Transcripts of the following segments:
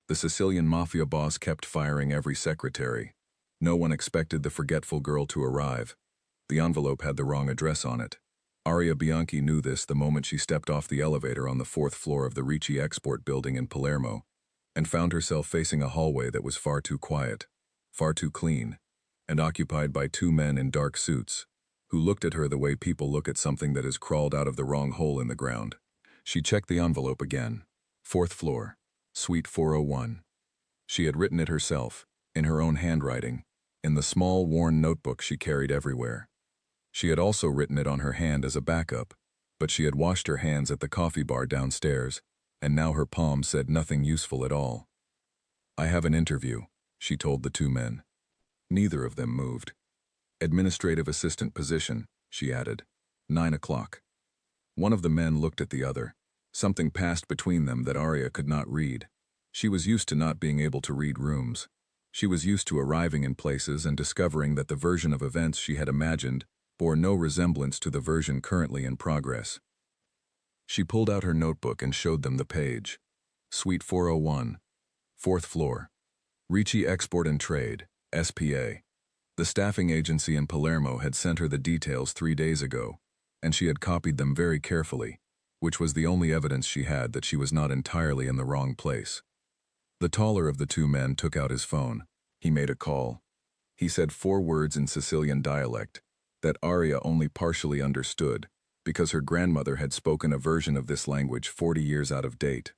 The Sicilian Mafia boss kept firing every secretary. No one expected the Forgetful girl to arrive. The envelope had the wrong address on it. Aria Bianchi knew this the moment she stepped off the elevator on the fourth floor of the Ricci Export building in Palermo, and found herself facing a hallway that was far too quiet, far too clean, and occupied by two men in dark suits, who looked at her the way people look at something that has crawled out of the wrong hole in the ground. She checked the envelope again. Fourth floor, Suite 401. She had written it herself, in her own handwriting, in the small, worn notebook she carried everywhere. She had also written it on her hand as a backup, but she had washed her hands at the coffee bar downstairs, and now her palm said nothing useful at all. "I have an interview," she told the two men. Neither of them moved. "Administrative assistant position," she added. 9 o'clock. One of the men looked at the other. Something passed between them that Aria could not read. She was used to not being able to read rooms. She was used to arriving in places and discovering that the version of events she had imagined bore no resemblance to the version currently in progress. She pulled out her notebook and showed them the page. Suite 401, fourth floor. Ricci Export and Trade, SPA. The staffing agency in Palermo had sent her the details 3 days ago, and she had copied them very carefully, which was the only evidence she had that she was not entirely in the wrong place. The taller of the two men took out his phone. He made a call. He said 4 words in Sicilian dialect that Aria only partially understood because her grandmother had spoken a version of this language 40 years out of date,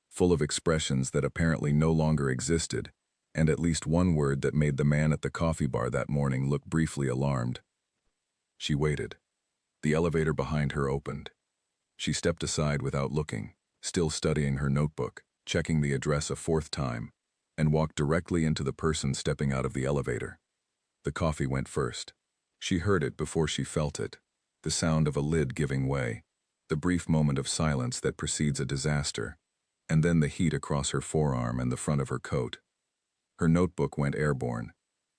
full of expressions that apparently no longer existed, and at least one word that made the man at the coffee bar that morning look briefly alarmed. She waited. The elevator behind her opened. She stepped aside without looking, still studying her notebook, checking the address a 4th time, and walked directly into the person stepping out of the elevator. The coffee went first. She heard it before she felt it, the sound of a lid giving way, the brief moment of silence that precedes a disaster, and then the heat across her forearm and the front of her coat. Her notebook went airborne.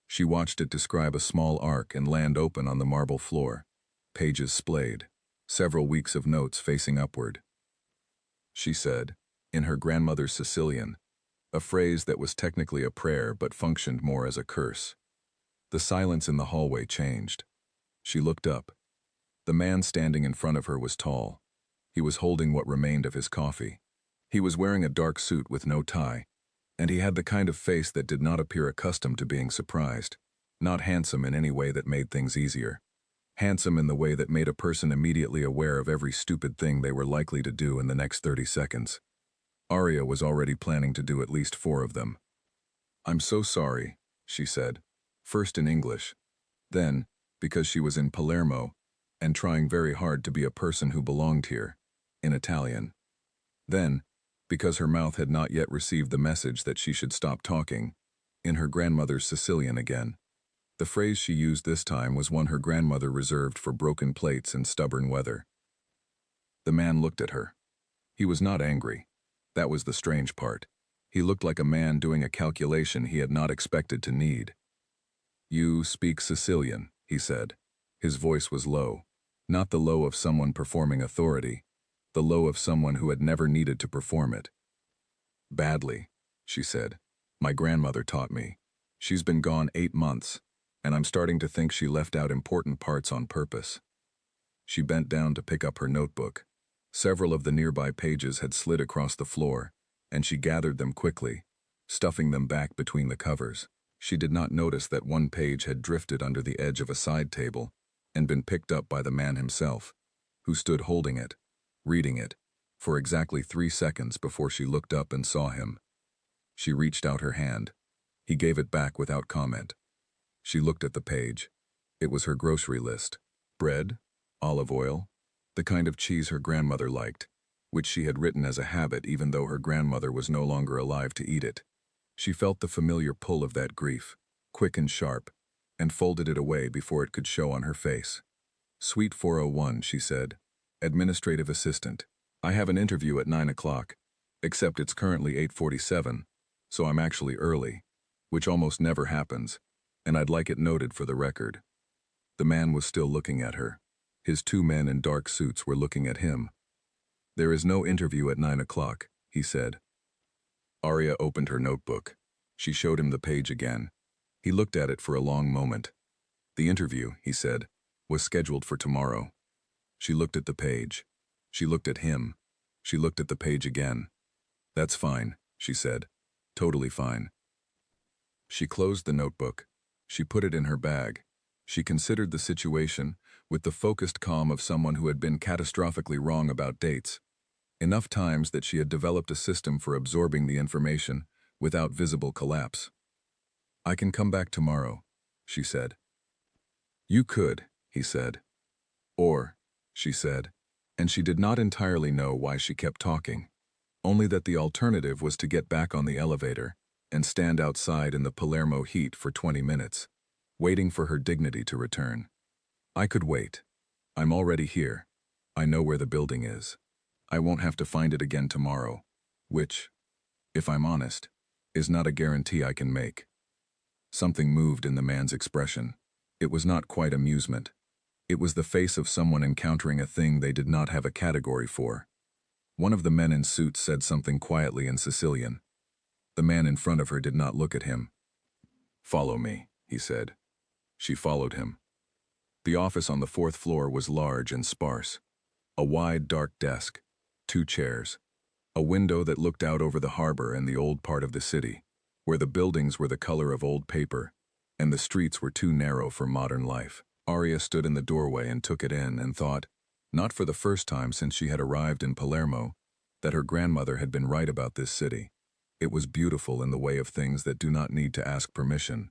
She watched it describe a small arc and land open on the marble floor, pages splayed, several weeks of notes facing upward. She said, in her grandmother's Sicilian, a phrase that was technically a prayer but functioned more as a curse. The silence in the hallway changed. She looked up. The man standing in front of her was tall. He was holding what remained of his coffee. He was wearing a dark suit with no tie, and he had the kind of face that did not appear accustomed to being surprised, not handsome in any way that made things easier. Handsome in the way that made a person immediately aware of every stupid thing they were likely to do in the next 30 seconds. Aria was already planning to do at least 4 of them. "I'm so sorry," she said, first in English, then, because she was in Palermo, and trying very hard to be a person who belonged here, in Italian. Then, because her mouth had not yet received the message that she should stop talking, in her grandmother's Sicilian again. The phrase she used this time was one her grandmother reserved for broken plates and stubborn weather. The man looked at her. He was not angry. That was the strange part. He looked like a man doing a calculation he had not expected to need. "You speak Sicilian," he said. His voice was low, not the low of someone performing authority, the low of someone who had never needed to perform it. "Badly," she said. "My grandmother taught me. She's been gone 8 months, and I'm starting to think she left out important parts on purpose." She bent down to pick up her notebook. Several of the nearby pages had slid across the floor, and she gathered them quickly, stuffing them back between the covers. She did not notice that one page had drifted under the edge of a side table and been picked up by the man himself, who stood holding it, reading it, for exactly 3 seconds before she looked up and saw him. She reached out her hand. He gave it back without comment. She looked at the page. It was her grocery list. Bread, olive oil, the kind of cheese her grandmother liked, which she had written as a habit even though her grandmother was no longer alive to eat it. She felt the familiar pull of that grief, quick and sharp, and folded it away before it could show on her face. "Suite 401, she said. "Administrative assistant. I have an interview at 9 o'clock, except it's currently 8:47, so I'm actually early, which almost never happens, and I'd like it noted for the record." The man was still looking at her. His two men in dark suits were looking at him. "There is no interview at 9 o'clock, he said. Arya opened her notebook. She showed him the page again. He looked at it for a long moment. The interview, he said, was scheduled for tomorrow. She looked at the page. She looked at him. She looked at the page again. That's fine, she said. Totally fine. She closed the notebook. She put it in her bag. She considered the situation with the focused calm of someone who had been catastrophically wrong about dates. Enough times that she had developed a system for absorbing the information without visible collapse. I can come back tomorrow, she said. You could, he said. Or, she said, and she did not entirely know why she kept talking, only that the alternative was to get back on the elevator and stand outside in the Palermo heat for 20 minutes, waiting for her dignity to return. I could wait. I'm already here. I know where the building is. I won't have to find it again tomorrow, which, if I'm honest, is not a guarantee I can make. Something moved in the man's expression. It was not quite amusement. It was the face of someone encountering a thing they did not have a category for. One of the men in suits said something quietly in Sicilian. The man in front of her did not look at him. Follow me, he said. She followed him. The office on the 4th floor was large and sparse. A wide, dark desk, 2 chairs, a window that looked out over the harbor and the old part of the city, where the buildings were the color of old paper, and the streets were too narrow for modern life. Arya stood in the doorway and took it in and thought, not for the first time since she had arrived in Palermo, that her grandmother had been right about this city. It was beautiful in the way of things that do not need to ask permission.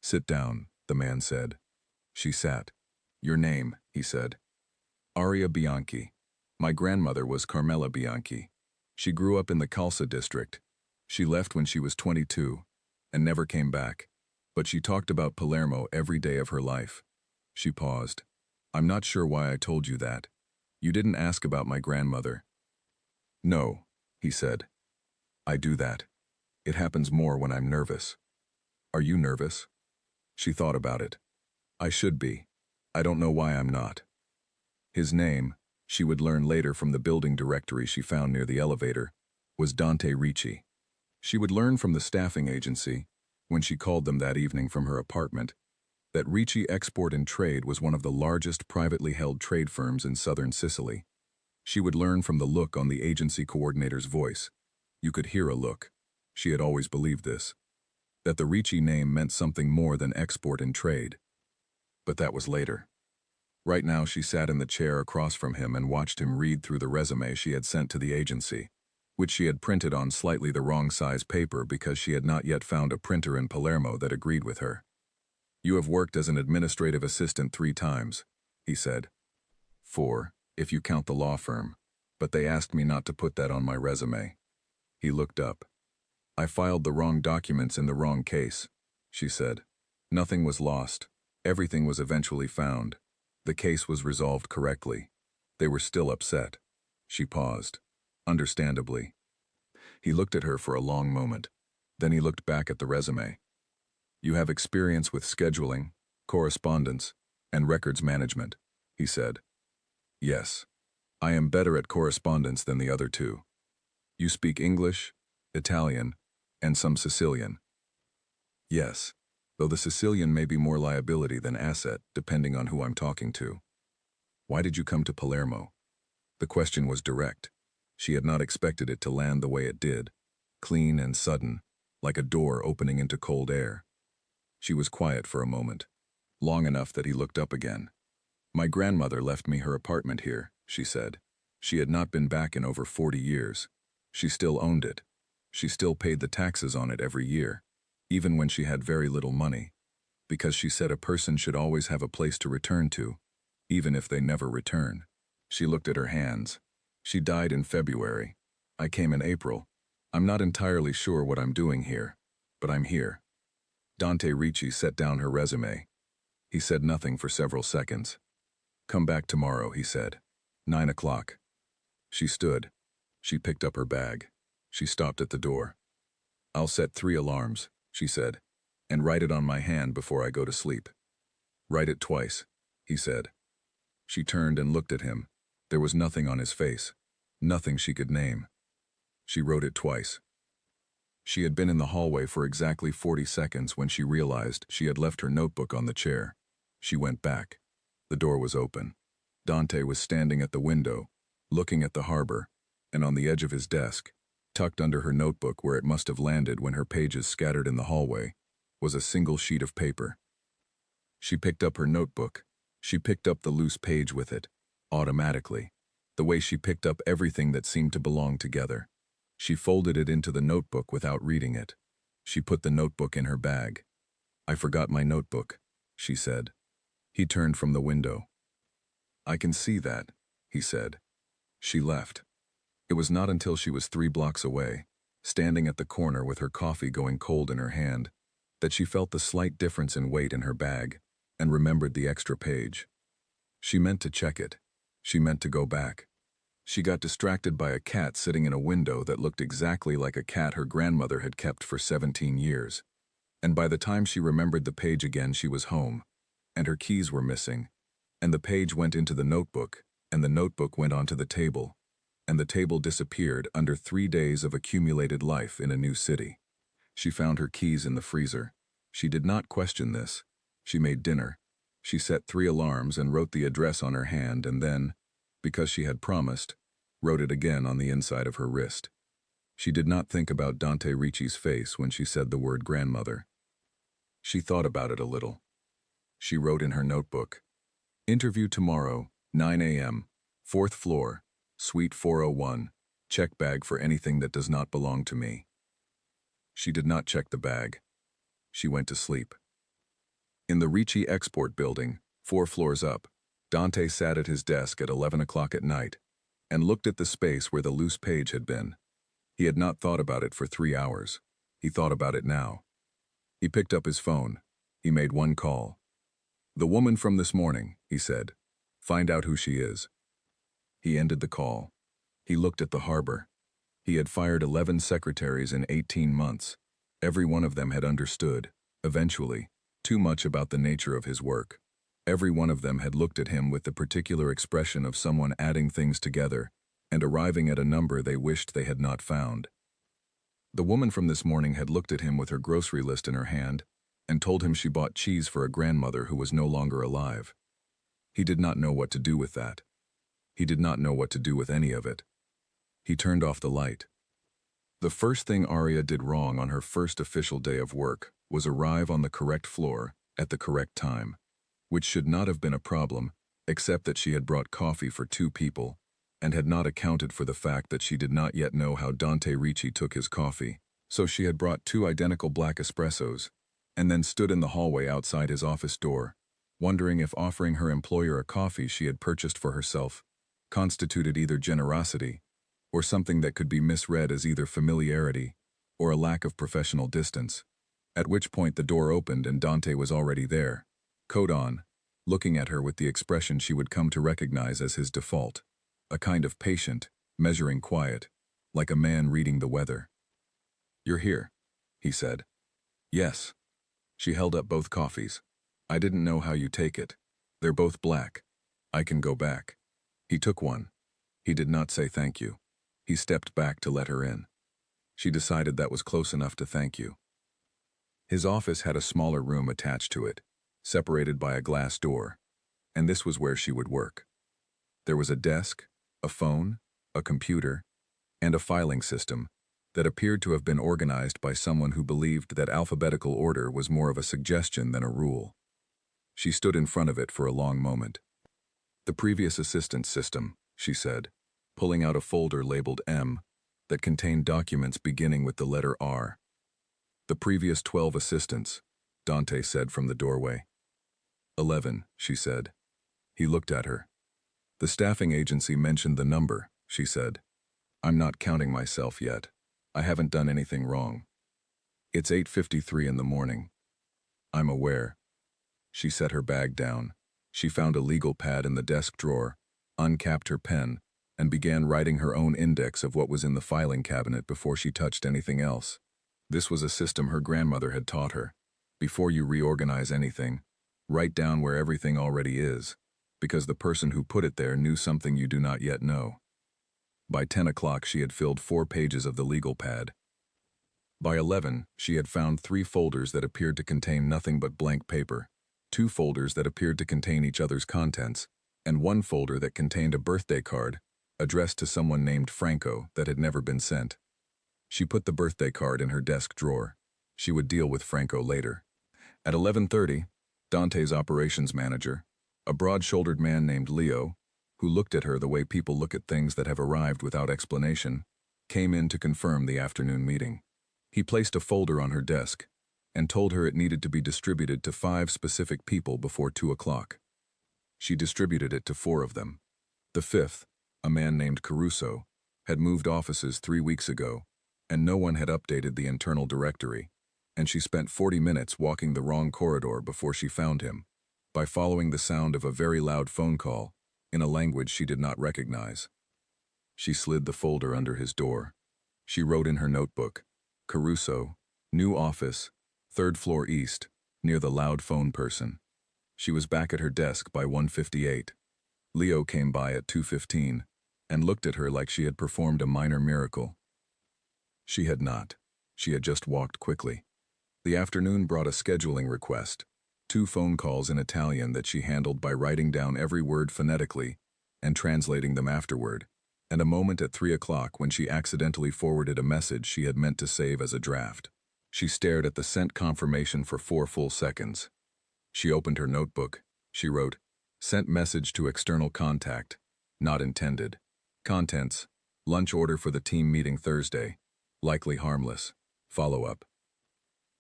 Sit down, the man said. She sat. Your name, he said. Arya Bianchi. My grandmother was Carmela Bianchi. She grew up in the Calza district. She left when she was 22 and never came back, but she talked about Palermo every day of her life. She paused. I'm not sure why I told you that. You didn't ask about my grandmother. No, he said. I do that. It happens more when I'm nervous. Are you nervous? She thought about it. I should be. I don't know why I'm not. His name, she would learn later from the building directory she found near the elevator, was Dante Ricci. She would learn from the staffing agency, when she called them that evening from her apartment, that Ricci Export and Trade was one of the largest privately held trade firms in southern Sicily. She would learn from the look on the agency coordinator's voice. You could hear a look. She had always believed this. That the Ricci name meant something more than export and trade. But that was later. Right now she sat in the chair across from him and watched him read through the resume she had sent to the agency, which she had printed on slightly the wrong size paper because she had not yet found a printer in Palermo that agreed with her. You have worked as an administrative assistant 3 times, he said. 4, if you count the law firm, but they asked me not to put that on my resume. He looked up. I filed the wrong documents in the wrong case, she said. Nothing was lost. Everything was eventually found. The case was resolved correctly. They were still upset. She paused. Understandably. He looked at her for a long moment. Then he looked back at the resume. You have experience with scheduling, correspondence, and records management, he said. Yes. I am better at correspondence than the other 2. You speak English, Italian, and some Sicilian. Yes, though the Sicilian may be more liability than asset, depending on who I'm talking to. Why did you come to Palermo? The question was direct. She had not expected it to land the way it did, clean and sudden, like a door opening into cold air. She was quiet for a moment, long enough that he looked up again. My grandmother left me her apartment here, she said. She had not been back in over 40 years. She still owned it. She still paid the taxes on it every year, even when she had very little money, because she said a person should always have a place to return to, even if they never return. She looked at her hands. She died in February. I came in April. I'm not entirely sure what I'm doing here, but I'm here. Dante Ricci set down her resume. He said nothing for several seconds. Come back tomorrow, he said. 9 o'clock. She stood. She picked up her bag. She stopped at the door. I'll set 3 alarms, she said, and write it on my hand before I go to sleep. Write it twice, he said. She turned and looked at him. There was nothing on his face, nothing she could name. She wrote it twice. She had been in the hallway for exactly 40 seconds when she realized she had left her notebook on the chair. She went back. The door was open. Dante was standing at the window, looking at the harbor, and on the edge of his desk, tucked under her notebook where it must have landed when her pages scattered in the hallway, was a single sheet of paper. She picked up her notebook. She picked up the loose page with it, automatically, the way she picked up everything that seemed to belong together. She folded it into the notebook without reading it. She put the notebook in her bag. "I forgot my notebook," she said. He turned from the window. "I can see that," he said. She left. It was not until she was 3 blocks away, standing at the corner with her coffee going cold in her hand, that she felt the slight difference in weight in her bag and remembered the extra page. She meant to check it. She meant to go back. She got distracted by a cat sitting in a window that looked exactly like a cat her grandmother had kept for 17 years. And by the time she remembered the page again, she was home, and her keys were missing, and the page went into the notebook, and the notebook went onto the table, and the table disappeared under 3 days of accumulated life in a new city. She found her keys in the freezer. She did not question this. She made dinner. She set 3 alarms and wrote the address on her hand and then, because she had promised, wrote it again on the inside of her wrist. She did not think about Dante Ricci's face when she said the word grandmother. She thought about it a little. She wrote in her notebook, "Interview tomorrow, 9 a.m., 4th floor, Suite 401, check bag for anything that does not belong to me." She did not check the bag. She went to sleep. In the Ricci Export Building, 4 floors up, Dante sat at his desk at 11 o'clock at night and looked at the space where the loose page had been. He had not thought about it for 3 hours. He thought about it now. He picked up his phone. He made 1 call. "The woman from this morning," he said. "Find out who she is." He ended the call. He looked at the harbor. He had fired 11 secretaries in 18 months. Every one of them had understood, eventually, too much about the nature of his work. Every one of them had looked at him with the particular expression of someone adding things together and arriving at a number they wished they had not found. The woman from this morning had looked at him with her grocery list in her hand and told him she bought cheese for a grandmother who was no longer alive. He did not know what to do with that. He did not know what to do with any of it. He turned off the light. The first thing Arya did wrong on her first official day of work was arrive on the correct floor at the correct time, which should not have been a problem, except that she had brought coffee for 2 people and had not accounted for the fact that she did not yet know how Dante Ricci took his coffee. So she had brought 2 identical black espressos and then stood in the hallway outside his office door, wondering if offering her employer a coffee she had purchased for herself constituted either generosity or something that could be misread as either familiarity or a lack of professional distance, at which point the door opened and Dante was already there, coat on, looking at her with the expression she would come to recognize as his default, a kind of patient, measuring quiet, like a man reading the weather. "You're here," he said. "Yes." She held up both coffees. "I didn't know how you take it. They're both black. I can go back." He took one. He did not say thank you. He stepped back to let her in. She decided that was close enough to thank you. His office had a smaller room attached to it, separated by a glass door, and this was where she would work. There was a desk, a phone, a computer, and a filing system that appeared to have been organized by someone who believed that alphabetical order was more of a suggestion than a rule. She stood in front of it for a long moment. "The previous assistance system," she said, pulling out a folder labeled M that contained documents beginning with the letter R. "The previous 12 assistants," Dante said from the doorway. 11, she said. He looked at her. "The staffing agency mentioned the number," she said. "I'm not counting myself yet. I haven't done anything wrong. It's 8:53 in the morning." "I'm aware." She set her bag down. She found a legal pad in the desk drawer, uncapped her pen, and began writing her own index of what was in the filing cabinet before she touched anything else. This was a system her grandmother had taught her. Before you reorganize anything, write down where everything already is, because the person who put it there knew something you do not yet know. By 10 o'clock she had filled 4 pages of the legal pad. By 11, she had found 3 folders that appeared to contain nothing but blank paper, 2 folders that appeared to contain each other's contents, and 1 folder that contained a birthday card addressed to someone named Franco that had never been sent. She put the birthday card in her desk drawer. She would deal with Franco later. At 11:30, Dante's operations manager, a broad-shouldered man named Leo, who looked at her the way people look at things that have arrived without explanation, came in to confirm the afternoon meeting. He placed a folder on her desk and told her it needed to be distributed to 5 specific people before 2 o'clock. She distributed it to 4 of them. The 5th, a man named Caruso, had moved offices 3 weeks ago, and no one had updated the internal directory, and she spent 40 minutes walking the wrong corridor before she found him, by following the sound of a very loud phone call in a language she did not recognize. She slid the folder under his door. She wrote in her notebook, Caruso, new office, 3rd floor east, near the loud phone person. She was back at her desk by 1:58. Leo came by at 2:15 and looked at her like she had performed a minor miracle. She had not. She had just walked quickly. The afternoon brought a scheduling request, 2 phone calls in Italian that she handled by writing down every word phonetically and translating them afterward, and a moment at 3 o'clock when she accidentally forwarded a message she had meant to save as a draft. She stared at the sent confirmation for 4 full seconds. She opened her notebook. She wrote, sent message to external contact, not intended. Contents, lunch order for the team meeting Thursday, likely harmless. Follow-up.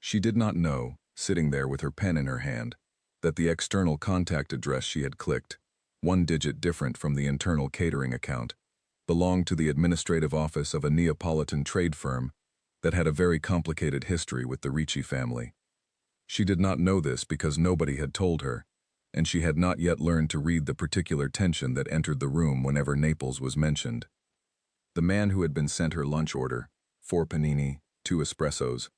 She did not know, sitting there with her pen in her hand, that the external contact address she had clicked, 1 digit different from the internal catering account, belonged to the administrative office of a Neapolitan trade firm that had a very complicated history with the Ricci family. She did not know this because nobody had told her, and she had not yet learned to read the particular tension that entered the room whenever Naples was mentioned. The man who had been sent her lunch order, 4 panini, 2 espressos,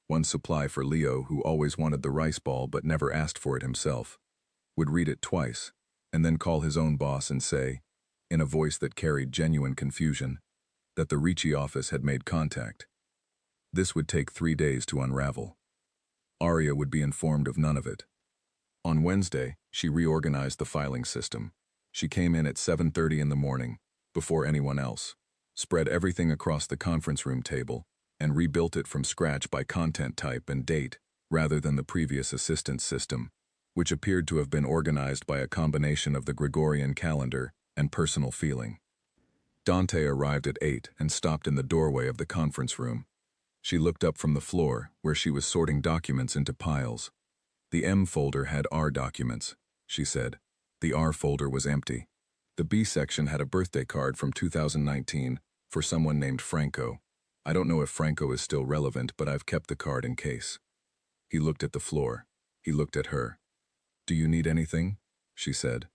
1 supply for Leo who always wanted the rice ball but never asked for it himself, would read it twice, and then call his own boss and say, in a voice that carried genuine confusion, that the Ricci office had made contact. This would take 3 days to unravel. Aria would be informed of none of it. On Wednesday, she reorganized the filing system. She came in at 7:30 in the morning, before anyone else, spread everything across the conference room table, and rebuilt it from scratch by content type and date, rather than the previous assistance system, which appeared to have been organized by a combination of the Gregorian calendar and personal feeling. Dante arrived at 8 and stopped in the doorway of the conference room. She looked up from the floor, where she was sorting documents into piles. The M folder had R documents, she said. The R folder was empty. The B section had a birthday card from 2019 for someone named Franco. I don't know if Franco is still relevant, but I've kept the card in case. He looked at the floor. He looked at her. Do you need anything? She said.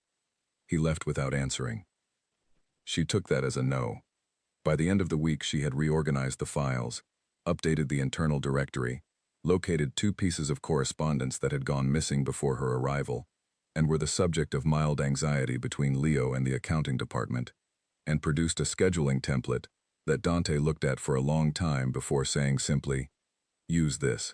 He left without answering. She took that as a no. By the end of the week, she had reorganized the files, updated the internal directory, located 2 pieces of correspondence that had gone missing before her arrival, and were the subject of mild anxiety between Leo and the accounting department, and produced a scheduling template that Dante looked at for a long time before saying simply, use this.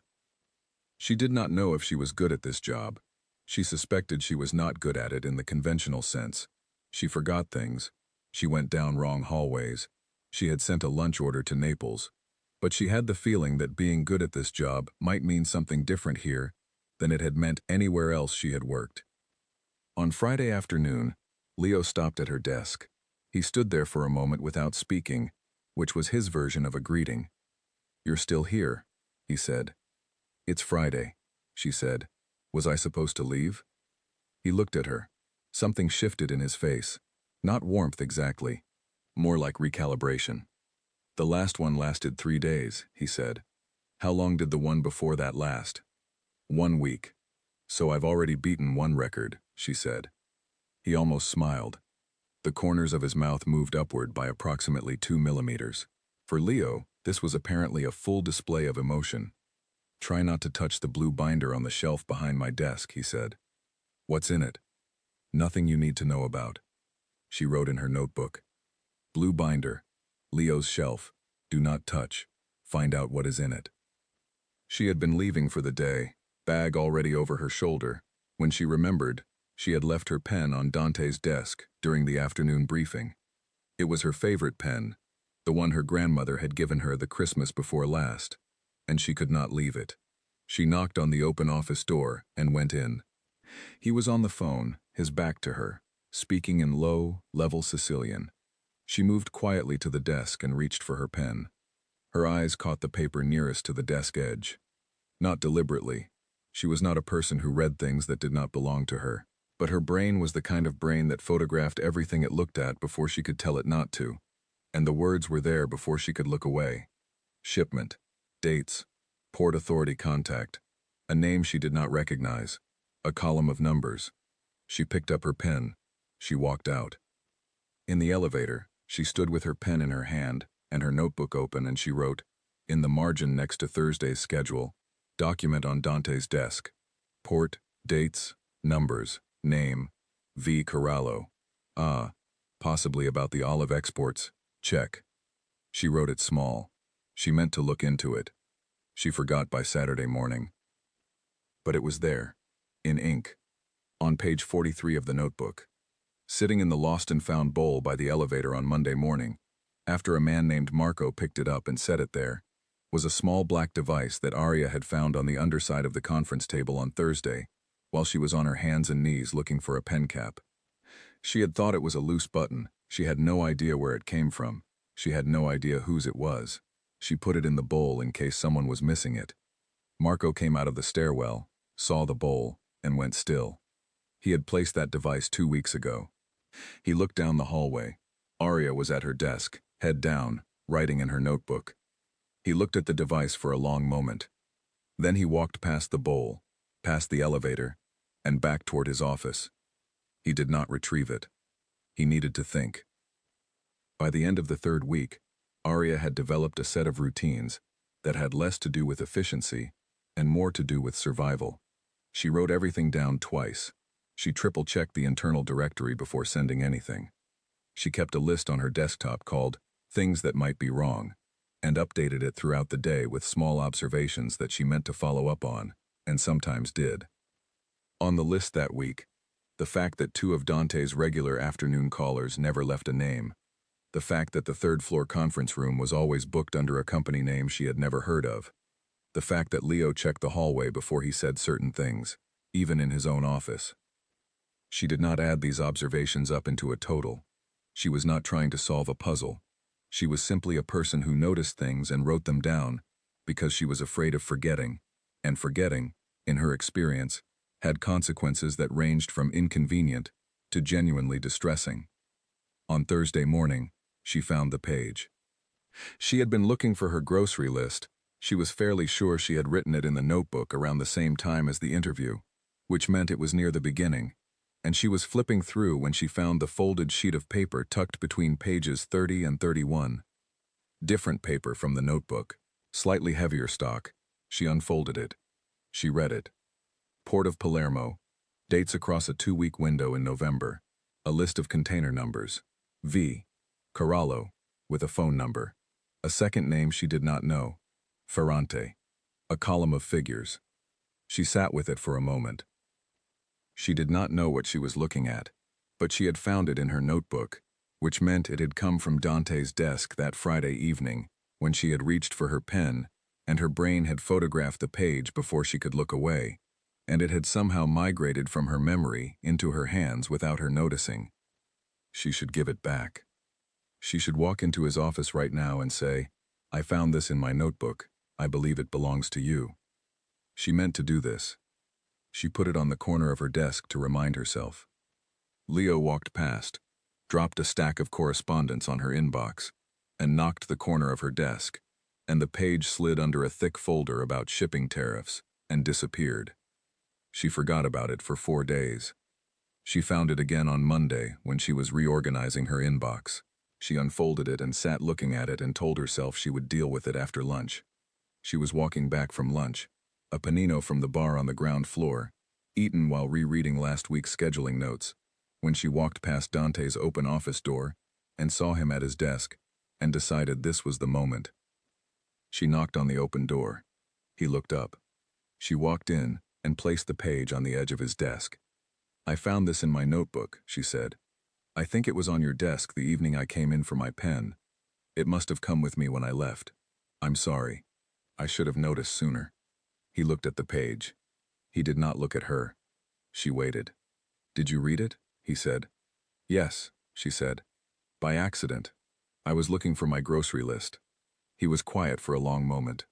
She did not know if she was good at this job. She suspected she was not good at it in the conventional sense. She forgot things. She went down wrong hallways. She had sent a lunch order to Naples. But she had the feeling that being good at this job might mean something different here than it had meant anywhere else she had worked. On Friday afternoon, Leo stopped at her desk. He stood there for a moment without speaking, which was his version of a greeting. You're still here, he said. It's Friday, she said. Was I supposed to leave? He looked at her. Something shifted in his face. Not warmth exactly, more like recalibration. The last one lasted 3 days, he said. How long did the one before that last? 1 week. So I've already beaten 1 record, she said. He almost smiled. The corners of his mouth moved upward by approximately 2 millimeters. For Leo, this was apparently a full display of emotion. Try not to touch the blue binder on the shelf behind my desk, he said. What's in it? Nothing you need to know about. She wrote in her notebook. Blue binder. Leo's shelf. Do not touch. Find out what is in it. She had been leaving for the day, bag already over her shoulder, when she remembered she had left her pen on Dante's desk during the afternoon briefing. It was her favorite pen, the one her grandmother had given her the Christmas before last, and she could not leave it. She knocked on the open office door and went in. He was on the phone, his back to her, speaking in low, level Sicilian. She moved quietly to the desk and reached for her pen. Her eyes caught the paper nearest to the desk edge. Not deliberately. She was not a person who read things that did not belong to her. But her brain was the kind of brain that photographed everything it looked at before she could tell it not to. And the words were there before she could look away. Shipment. Dates. Port authority contact. A name she did not recognize. A column of numbers. She picked up her pen. She walked out. In the elevator, she stood with her pen in her hand and her notebook open, and she wrote, in the margin next to Thursday's schedule, document on Dante's desk. Port, dates, numbers, name, V. Corallo. Ah, possibly about the olive exports. Check. She wrote it small. She meant to look into it. She forgot by Saturday morning. But it was there, in ink, on page 43 of the notebook. Sitting in the lost and found bowl by the elevator on Monday morning, after a man named Marco picked it up and set it there, was a small black device that Aria had found on the underside of the conference table on Thursday, while she was on her hands and knees looking for a pen cap. She had thought it was a loose button. She had no idea where it came from. She had no idea whose it was. She put it in the bowl in case someone was missing it. Marco came out of the stairwell, saw the bowl, and went still. He had placed that device 2 weeks ago. He looked down the hallway. Aria was at her desk, head down, writing in her notebook. He looked at the device for a long moment. Then he walked past the bowl, past the elevator, and back toward his office. He did not retrieve it. He needed to think. By the end of the 3rd week, Aria had developed a set of routines that had less to do with efficiency and more to do with survival. She wrote everything down twice. She triple-checked the internal directory before sending anything. She kept a list on her desktop called Things That Might Be Wrong, and updated it throughout the day with small observations that she meant to follow up on, and sometimes did. On the list that week, the fact that 2 of Dante's regular afternoon callers never left a name, the fact that the 3rd-floor conference room was always booked under a company name she had never heard of, the fact that Leo checked the hallway before he said certain things, even in his own office. She did not add these observations up into a total. She was not trying to solve a puzzle. She was simply a person who noticed things and wrote them down because she was afraid of forgetting, and forgetting, in her experience, had consequences that ranged from inconvenient to genuinely distressing. On Thursday morning, she found the page. She had been looking for her grocery list. She was fairly sure she had written it in the notebook around the same time as the interview, which meant it was near the beginning, and she was flipping through when she found the folded sheet of paper tucked between pages 30 and 31. Different paper from the notebook, slightly heavier stock. She unfolded it. She read it. Port of Palermo, dates across a 2-week window in November, a list of container numbers, V. Corallo, with a phone number, a second name she did not know, Ferrante, a column of figures. She sat with it for a moment. She did not know what she was looking at, but she had found it in her notebook, which meant it had come from Dante's desk that Friday evening when she had reached for her pen, and her brain had photographed the page before she could look away, and it had somehow migrated from her memory into her hands without her noticing. She should give it back. She should walk into his office right now and say, "I found this in my notebook. I believe it belongs to you." She meant to do this. She put it on the corner of her desk to remind herself. Leo walked past, dropped a stack of correspondence on her inbox, and knocked the corner of her desk, and the page slid under a thick folder about shipping tariffs and disappeared. She forgot about it for 4 days. She found it again on Monday when she was reorganizing her inbox. She unfolded it and sat looking at it and told herself she would deal with it after lunch. She was walking back from lunch, a panino from the bar on the ground floor, eaten while rereading last week's scheduling notes, when she walked past Dante's open office door and saw him at his desk and decided this was the moment. She knocked on the open door. He looked up. She walked in and placed the page on the edge of his desk. "I found this in my notebook," she said. "I think it was on your desk the evening I came in for my pen. It must have come with me when I left. I'm sorry. I should have noticed sooner." He looked at the page. He did not look at her. She waited. "Did you read it?" he said. "Yes," she said. "By accident. I was looking for my grocery list." He was quiet for a long moment.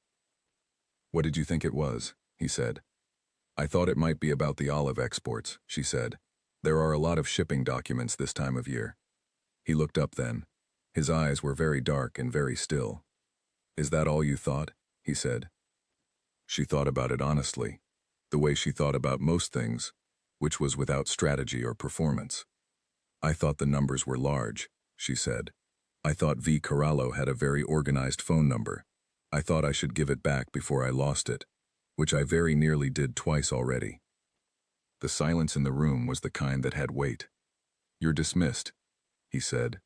"What did you think it was?" he said. "I thought it might be about the olive exports," she said. "There are a lot of shipping documents this time of year." He looked up then. His eyes were very dark and very still. "Is that all you thought?" he said. She thought about it honestly, the way she thought about most things, which was without strategy or performance. "I thought the numbers were large," she said. "I thought V. Corallo had a very organized phone number. I thought I should give it back before I lost it, which I very nearly did twice already." The silence in the room was the kind that had weight. "You're dismissed," he said.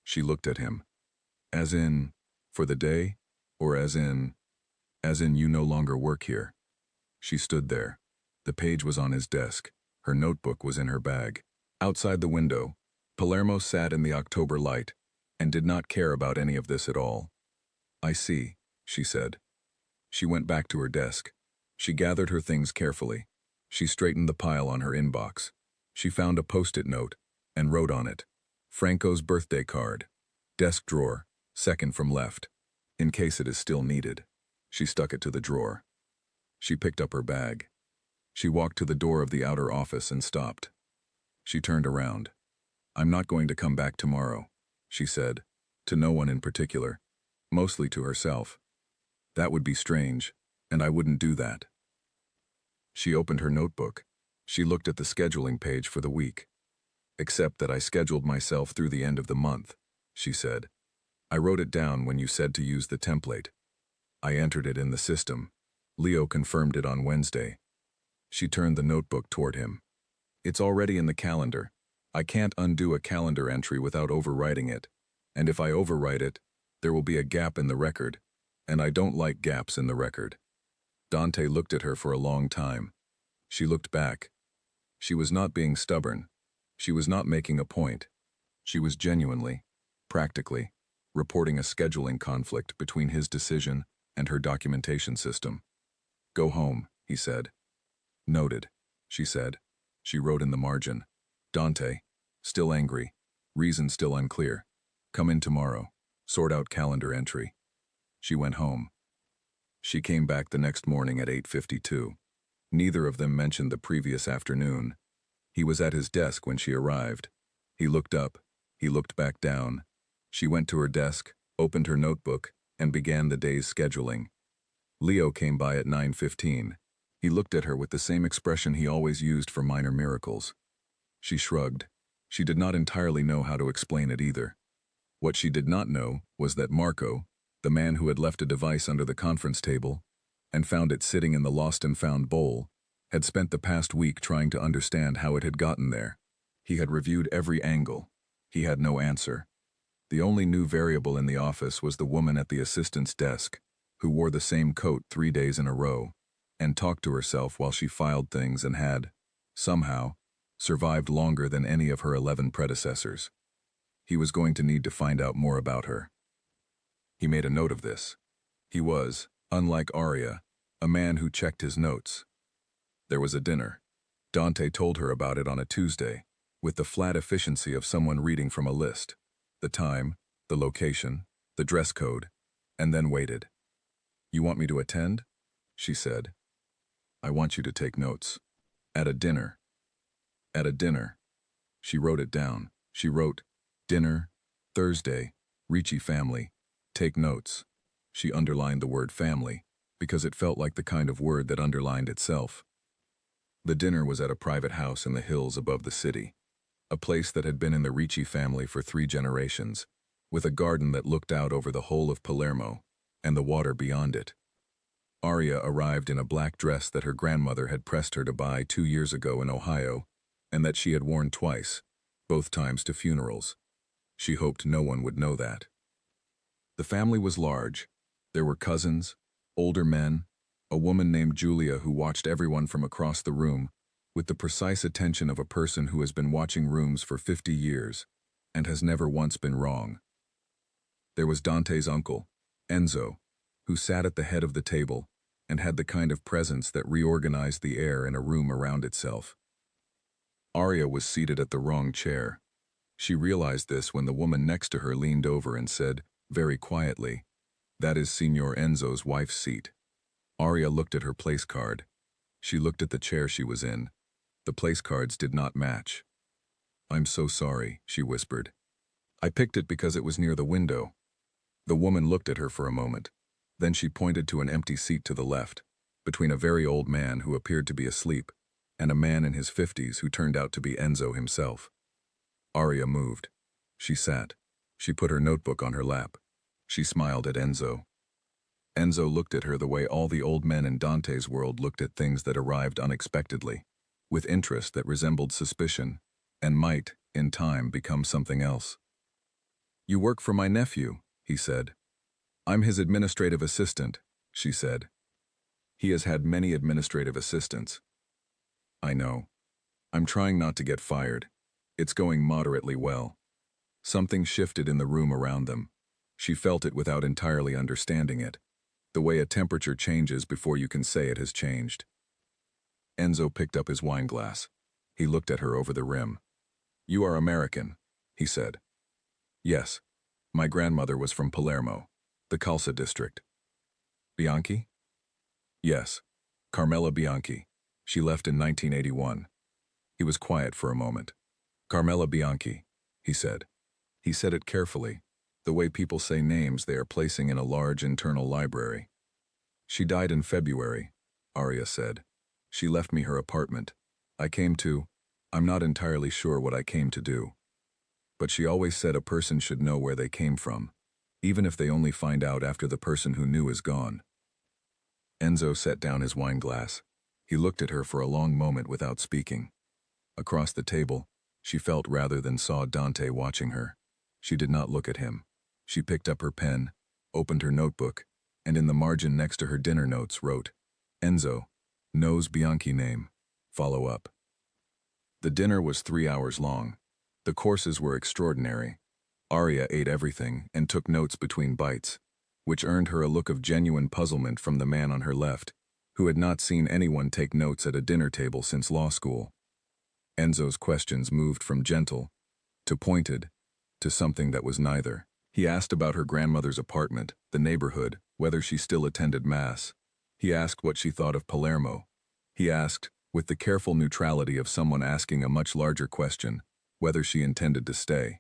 She looked at him. "As in, for the day? Or as in you no longer work here?" She stood there. The page was on his desk. Her notebook was in her bag. Outside the window, Palermo sat in the October light and did not care about any of this at all. "I see," she said. She went back to her desk. She gathered her things carefully. She straightened the pile on her inbox. She found a post-it note and wrote on it, "Franco's birthday card. Desk drawer, second from left. In case it is still needed." She stuck it to the drawer. She picked up her bag. She walked to the door of the outer office and stopped. She turned around. "I'm not going to come back tomorrow," she said, to no one in particular, mostly to herself. "That would be strange, and I wouldn't do that." She opened her notebook. She looked at the scheduling page for the week. "Except that I scheduled myself through the end of the month," she said. "I wrote it down when you said to use the template. I entered it in the system. Leo confirmed it on Wednesday." She turned the notebook toward him. "It's already in the calendar. I can't undo a calendar entry without overwriting it. And if I overwrite it, there will be a gap in the record. And I don't like gaps in the record." Dante looked at her for a long time. She looked back. She was not being stubborn. She was not making a point. She was genuinely, practically, reporting a scheduling conflict between his decision and her documentation system. "Go home," he said. "Noted," she said. She wrote in the margin, "Dante, still angry. Reason still unclear. Come in tomorrow. Sort out calendar entry." She went home. She came back the next morning at 8:52. Neither of them mentioned the previous afternoon. He was at his desk when she arrived. He looked up. He looked back down. She went to her desk, opened her notebook, and began the day's scheduling. Leo came by at 9:15. He looked at her with the same expression he always used for minor miracles. She shrugged. She did not entirely know how to explain it either. What she did not know was that Marco, the man who had left a device under the conference table and found it sitting in the lost and found bowl, had spent the past week trying to understand how it had gotten there. He had reviewed every angle. He had no answer. The only new variable in the office was the woman at the assistant's desk, who wore the same coat 3 days in a row, and talked to herself while she filed things and had, somehow, survived longer than any of her 11 predecessors. He was going to need to find out more about her. He made a note of this. He was, unlike Arya, a man who checked his notes. There was a dinner. Dante told her about it on a Tuesday, with the flat efficiency of someone reading from a list. The time, the location, the dress code, and then waited. "You want me to attend?" she said. "I want you to take notes. At a dinner." At a dinner. She wrote it down. She wrote, "Dinner, Thursday, Ricci family. Take notes." She underlined the word family, because it felt like the kind of word that underlined itself. The dinner was at a private house in the hills above the city, a place that had been in the Ricci family for 3 generations, with a garden that looked out over the whole of Palermo and the water beyond it. Arya arrived in a black dress that her grandmother had pressed her to buy 2 years ago in Ohio, and that she had worn twice, both times to funerals. She hoped no one would know that. The family was large. There were cousins, older men, A woman named Julia who watched everyone from across the room, with the precise attention of a person who has been watching rooms for 50 years and has never once been wrong. There was Dante's uncle, Enzo, who sat at the head of the table and had the kind of presence that reorganized the air in a room around itself. Arya was seated at the wrong chair. She realized this when the woman next to her leaned over and said, very quietly, "That is Signor Enzo's wife's seat." Arya looked at her place card. She looked at the chair she was in. The place cards did not match. "I'm so sorry," she whispered. "I picked it because it was near the window." The woman looked at her for a moment. Then she pointed to an empty seat to the left, between a very old man who appeared to be asleep, and a man in his 50s who turned out to be Enzo himself. Arya moved. She sat. She put her notebook on her lap. She smiled at Enzo. Enzo looked at her the way all the old men in Dante's world looked at things that arrived unexpectedly, with interest that resembled suspicion, and might, in time, become something else. "You work for my nephew," he said. "I'm his administrative assistant," she said. "He has had many administrative assistants." "I know. I'm trying not to get fired. It's going moderately well." Something shifted in the room around them. She felt it without entirely understanding it, the way a temperature changes before you can say it has changed. Enzo picked up his wine glass. He looked at her over the rim. "You are American," he said. "Yes. My grandmother was from Palermo, the Calza district." "Bianchi?" "Yes. Carmela Bianchi. She left in 1981. He was quiet for a moment. "Carmela Bianchi," he said. He said it carefully, the way people say names they are placing in a large internal library. "She died in February," Arya said. "She left me her apartment. I'm not entirely sure what I came to do. But she always said a person should know where they came from, even if they only find out after the person who knew is gone." Enzo set down his wine glass. He looked at her for a long moment without speaking. Across the table, she felt rather than saw Dante watching her. She did not look at him. She picked up her pen, opened her notebook, and in the margin next to her dinner notes wrote, "Enzo, knows Bianchi name. Follow up." The dinner was 3 hours long. The courses were extraordinary. Arya ate everything and took notes between bites, which earned her a look of genuine puzzlement from the man on her left, who had not seen anyone take notes at a dinner table since law school. Enzo's questions moved from gentle to pointed to something that was neither. He asked about her grandmother's apartment, the neighborhood, whether she still attended Mass. He asked what she thought of Palermo. He asked, with the careful neutrality of someone asking a much larger question, whether she intended to stay.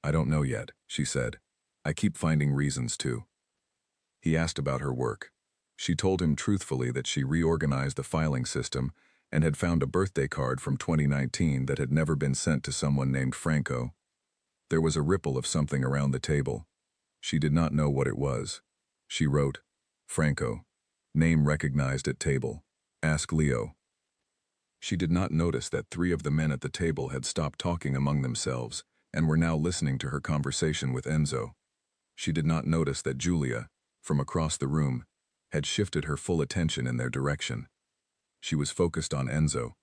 "I don't know yet," she said. "I keep finding reasons to." He asked about her work. She told him truthfully that she reorganized the filing system and had found a birthday card from 2019 that had never been sent to someone named Franco. There was a ripple of something around the table. She did not know what it was. She wrote, "Franco. Name recognized at table. Ask Leo." She did not notice that 3 of the men at the table had stopped talking among themselves and were now listening to her conversation with Enzo. She did not notice that Julia, from across the room, had shifted her full attention in their direction. She was focused on Enzo,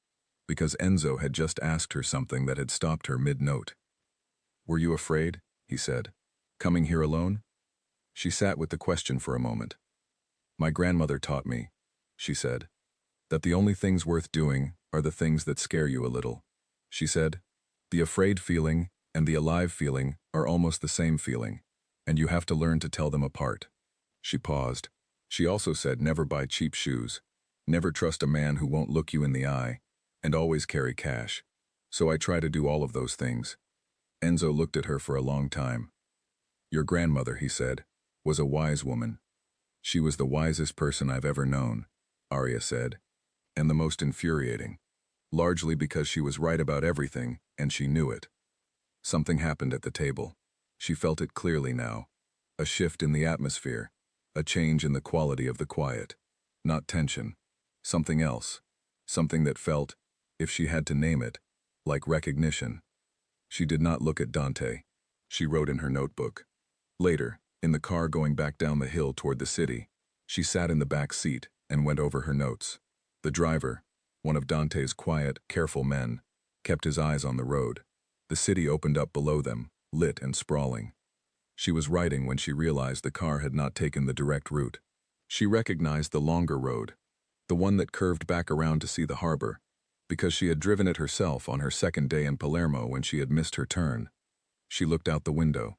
because Enzo had just asked her something that had stopped her mid-note. "Were you afraid?" he said. "Coming here alone?" She sat with the question for a moment. "My grandmother taught me," she said, "that the only things worth doing are the things that scare you a little." She said, "The afraid feeling and the alive feeling are almost the same feeling, and you have to learn to tell them apart." She paused. She also said never buy cheap shoes, never trust a man who won't look you in the eye, and always carry cash. "So I try to do all of those things." Enzo looked at her for a long time. "Your grandmother," he said, "was a wise woman." "She was the wisest person I've ever known," Arya said, "and the most infuriating. Largely because she was right about everything, and she knew it." Something happened at the table. She felt it clearly now. A shift in the atmosphere. A change in the quality of the quiet. Not tension. Something else. Something that felt, if she had to name it, like recognition. She did not look at Dante. She wrote in her notebook. Later, in the car going back down the hill toward the city, she sat in the back seat, and went over her notes. The driver, one of Dante's quiet, careful men, kept his eyes on the road. The city opened up below them, lit and sprawling. She was writing when she realized the car had not taken the direct route. She recognized the longer road, the one that curved back around to see the harbor, because she had driven it herself on her second day in Palermo when she had missed her turn. She looked out the window.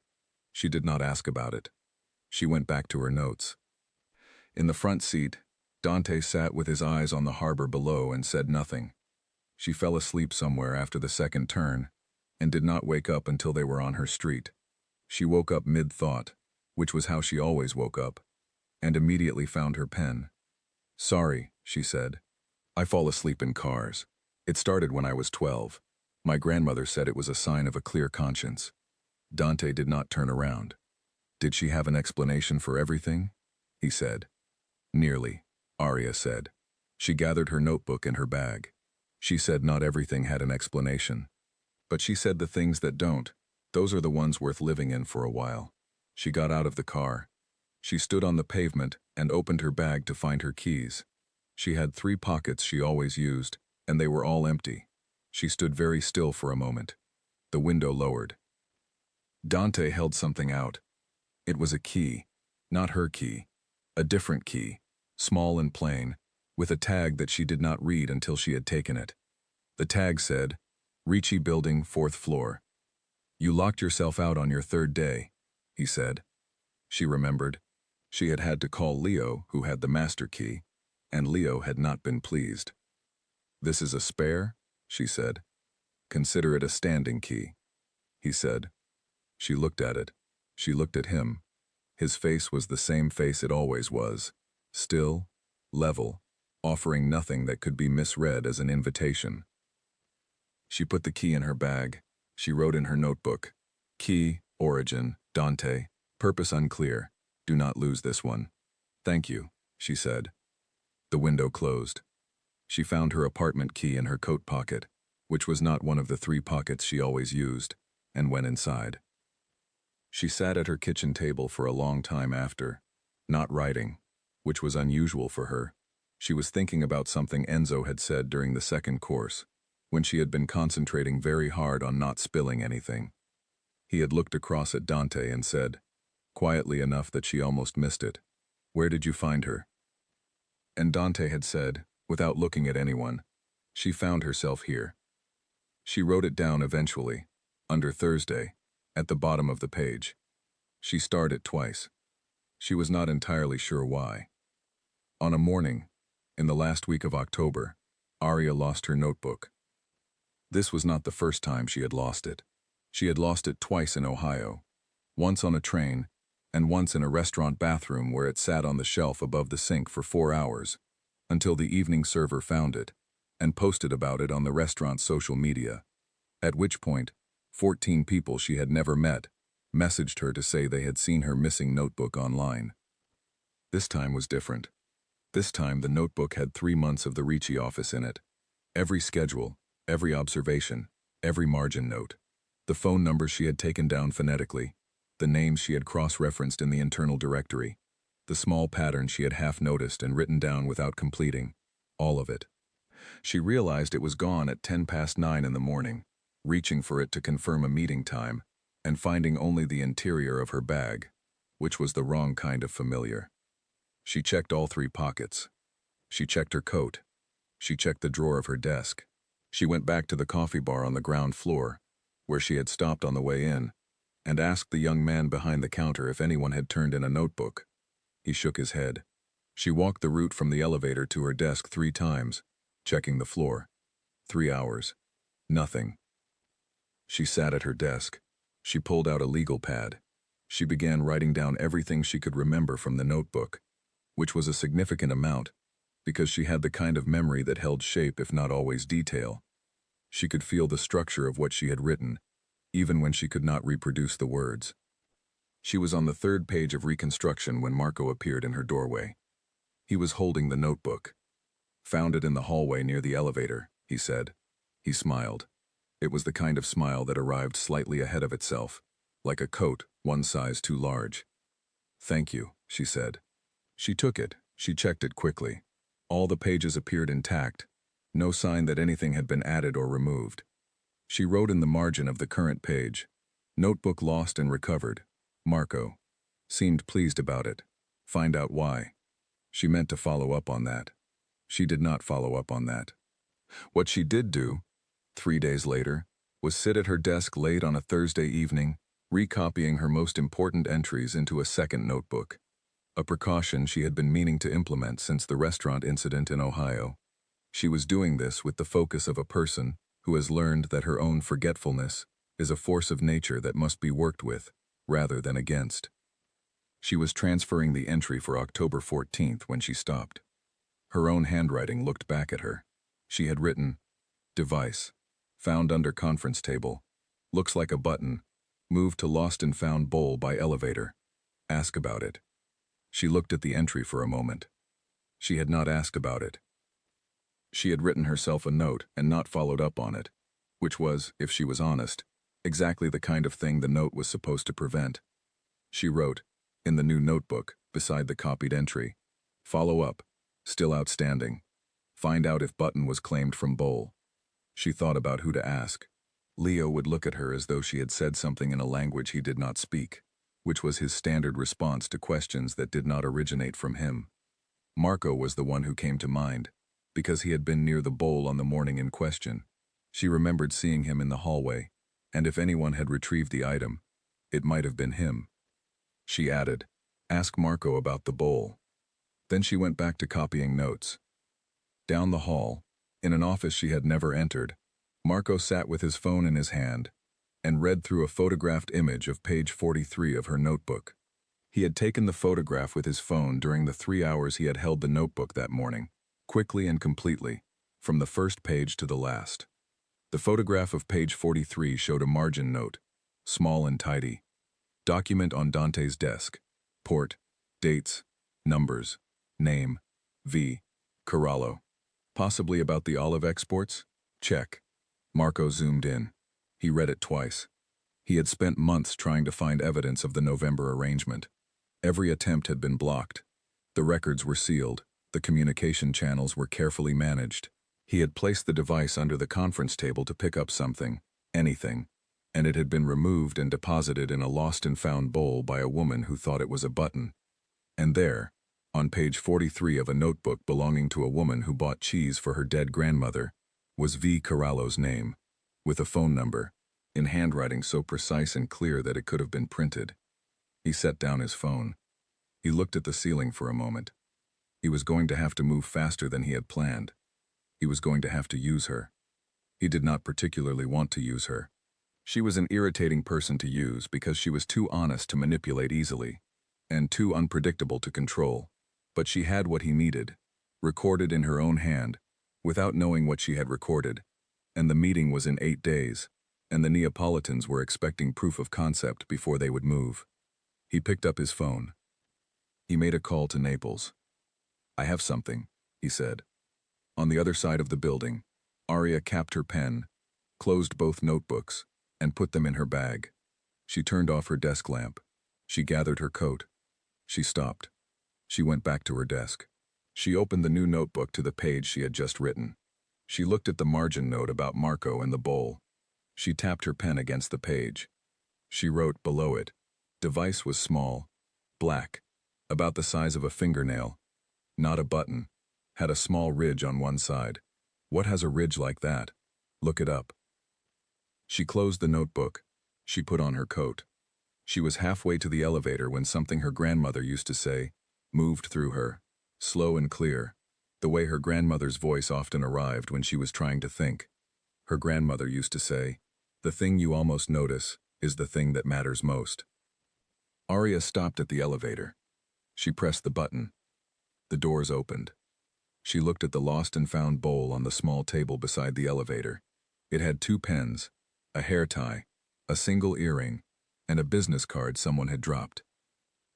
She did not ask about it. She went back to her notes. In the front seat, Dante sat with his eyes on the harbor below and said nothing. She fell asleep somewhere after the second turn and did not wake up until they were on her street. She woke up mid-thought, which was how she always woke up, and immediately found her pen. "Sorry," she said. "I fall asleep in cars. It started when I was 12. My grandmother said it was a sign of a clear conscience." Dante did not turn around. "Did she have an explanation for everything?" he said. "Nearly," Arya said. She gathered her notebook in her bag. She said not everything had an explanation. But she said the things that don't, those are the ones worth living in for a while. She got out of the car. She stood on the pavement and opened her bag to find her keys. She had 3 pockets she always used, and they were all empty. She stood very still for a moment. The window lowered. Dante held something out. It was a key, not her key. A different key, small and plain, with a tag that she did not read until she had taken it. The tag said, "Ricci Building, 4th floor. You locked yourself out on your 3rd day," he said. She remembered. She had had to call Leo, who had the master key, and Leo had not been pleased. "This is a spare?" she said. "Consider it a standing key," he said. She looked at it. She looked at him. His face was the same face it always was, still, level, offering nothing that could be misread as an invitation. She put the key in her bag. She wrote in her notebook, "Key, origin, Dante, purpose unclear. Do not lose this one. Thank you," she said. The window closed. She found her apartment key in her coat pocket, which was not one of the 3 pockets she always used, and went inside. She sat at her kitchen table for a long time after, not writing, which was unusual for her. She was thinking about something Enzo had said during the second course, when she had been concentrating very hard on not spilling anything. He had looked across at Dante and said, quietly enough that she almost missed it, "Where did you find her?" And Dante had said, without looking at anyone, "She found herself here." She wrote it down eventually, under Thursday, at the bottom of the page. She starred it twice. She was not entirely sure why. On a morning, in the last week of October, Arya lost her notebook. This was not the first time she had lost it. She had lost it twice in Ohio, once on a train, and once in a restaurant bathroom where it sat on the shelf above the sink for 4 hours, until the evening server found it, and posted about it on the restaurant's social media, at which point, 14 people she had never met messaged her to say they had seen her missing notebook online. This time was different. This time the notebook had 3 months of the Ricci office in it. Every schedule, every observation, every margin note. The phone numbers she had taken down phonetically, the names she had cross-referenced in the internal directory, the small patterns she had half noticed and written down without completing, all of it. She realized it was gone at 9:10 in the morning, reaching for it to confirm a meeting time, and finding only the interior of her bag, which was the wrong kind of familiar. She checked all 3 pockets. She checked her coat. She checked the drawer of her desk. She went back to the coffee bar on the ground floor, where she had stopped on the way in, and asked the young man behind the counter if anyone had turned in a notebook. He shook his head. She walked the route from the elevator to her desk 3 times, checking the floor. 3 hours. Nothing. She sat at her desk. She pulled out a legal pad. She began writing down everything she could remember from the notebook, which was a significant amount, because she had the kind of memory that held shape if not always detail. She could feel the structure of what she had written, even when she could not reproduce the words. She was on the 3rd page of reconstruction when Marco appeared in her doorway. He was holding the notebook. "Found it in the hallway near the elevator," he said. He smiled. It was the kind of smile that arrived slightly ahead of itself, like a coat 1 size too large. "Thank you," she said. She took it. She checked it quickly. All the pages appeared intact, no sign that anything had been added or removed. She wrote in the margin of the current page, "Notebook lost and recovered. Marco." Seemed pleased about it. Find out why. She meant to follow up on that. She did not follow up on that. What she did do, 3 days later, was sit at her desk late on a Thursday evening, recopying her most important entries into a second notebook. A precaution she had been meaning to implement since the restaurant incident in Ohio. She was doing this with the focus of a person who has learned that her own forgetfulness is a force of nature that must be worked with, rather than against. She was transferring the entry for October 14th when she stopped. Her own handwriting looked back at her. She had written, "Device. Found under conference table. Looks like a button. Moved to lost and found bowl by elevator. Ask about it." She looked at the entry for a moment. She had not asked about it. She had written herself a note and not followed up on it, which was, if she was honest, exactly the kind of thing the note was supposed to prevent. She wrote, in the new notebook, beside the copied entry, "Follow up. Still outstanding. Find out if button was claimed from bowl." She thought about who to ask. Leo would look at her as though she had said something in a language he did not speak, which was his standard response to questions that did not originate from him. Marco was the one who came to mind, because he had been near the bowl on the morning in question. She remembered seeing him in the hallway, and if anyone had retrieved the item, it might have been him. She added, "Ask Marco about the bowl." Then she went back to copying notes. Down the hall, in an office she had never entered, Marco sat with his phone in his hand and read through a photographed image of page 43 of her notebook. He had taken the photograph with his phone during the 3 hours he had held the notebook that morning, quickly and completely, from the first page to the last. The photograph of page 43 showed a margin note, small and tidy. Document on Dante's desk. Port, dates, numbers, name, V. Corallo. Possibly about the olive exports? Check. Marco zoomed in. He read it twice. He had spent months trying to find evidence of the November arrangement. Every attempt had been blocked. The records were sealed. The communication channels were carefully managed. He had placed the device under the conference table to pick up something, anything, and it had been removed and deposited in a lost and found bowl by a woman who thought it was a button. And there, on page 43 of a notebook belonging to a woman who bought cheese for her dead grandmother, was V. Corallo's name, with a phone number, in handwriting so precise and clear that it could have been printed. He set down his phone. He looked at the ceiling for a moment. He was going to have to move faster than he had planned. He was going to have to use her. He did not particularly want to use her. She was an irritating person to use because she was too honest to manipulate easily, and too unpredictable to control. But she had what he needed, recorded in her own hand, without knowing what she had recorded, and the meeting was in 8 days, and the Neapolitans were expecting proof of concept before they would move. He picked up his phone. He made a call to Naples. "I have something," he said. On the other side of the building, Aria capped her pen, closed both notebooks, and put them in her bag. She turned off her desk lamp. She gathered her coat. She stopped. She went back to her desk. She opened the new notebook to the page she had just written. She looked at the margin note about Marco and the bowl. She tapped her pen against the page. She wrote below it. Device was small, black, about the size of a fingernail. Not a button. Had a small ridge on one side. What has a ridge like that? Look it up. She closed the notebook. She put on her coat. She was halfway to the elevator when something her grandmother used to say moved through her, slow and clear, the way her grandmother's voice often arrived when she was trying to think. Her grandmother used to say, "The thing you almost notice is the thing that matters most." Aria stopped at the elevator. She pressed the button. The doors opened. She looked at the lost and found bowl on the small table beside the elevator. It had 2 pens, a hair tie, a single earring, and a business card someone had dropped.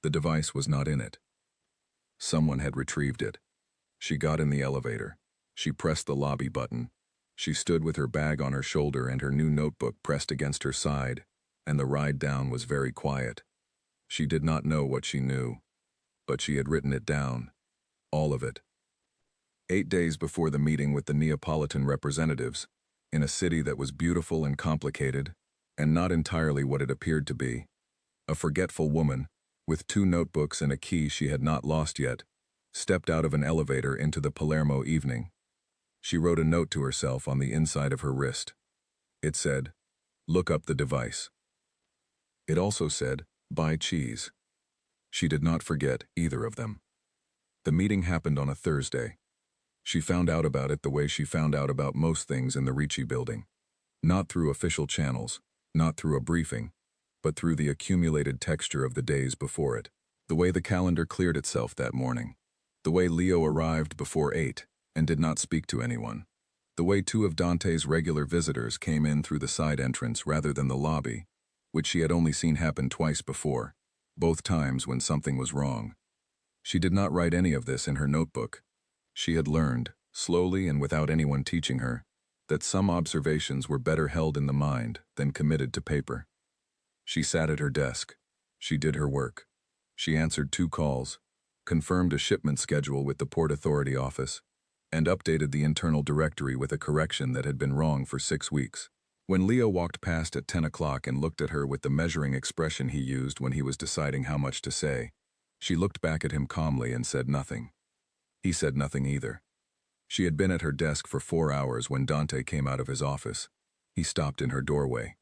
The device was not in it. Someone had retrieved it. She got in the elevator. She pressed the lobby button. She stood with her bag on her shoulder and her new notebook pressed against her side, and the ride down was very quiet. She did not know what she knew, but she had written it down. All of it. 8 days before the meeting with the Neapolitan representatives, in a city that was beautiful and complicated, and not entirely what it appeared to be, a forgetful woman, with 2 notebooks and a key she had not lost yet, stepped out of an elevator into the Palermo evening. She wrote a note to herself on the inside of her wrist. It said, "Look up the device." It also said, "Buy cheese." She did not forget either of them. The meeting happened on a Thursday. She found out about it the way she found out about most things in the Ricci building. Not through official channels, not through a briefing, but through the accumulated texture of the days before it. The way the calendar cleared itself that morning. The way Leo arrived before 8 and did not speak to anyone. The way 2 of Dante's regular visitors came in through the side entrance rather than the lobby, which she had only seen happen twice before, both times when something was wrong. She did not write any of this in her notebook. She had learned, slowly and without anyone teaching her, that some observations were better held in the mind than committed to paper. She sat at her desk. She did her work. She answered 2 calls, confirmed a shipment schedule with the Port Authority office, and updated the internal directory with a correction that had been wrong for 6 weeks. When Leo walked past at 10 o'clock and looked at her with the measuring expression he used when he was deciding how much to say, she looked back at him calmly and said nothing. He said nothing either. She had been at her desk for 4 hours when Dante came out of his office. He stopped in her doorway.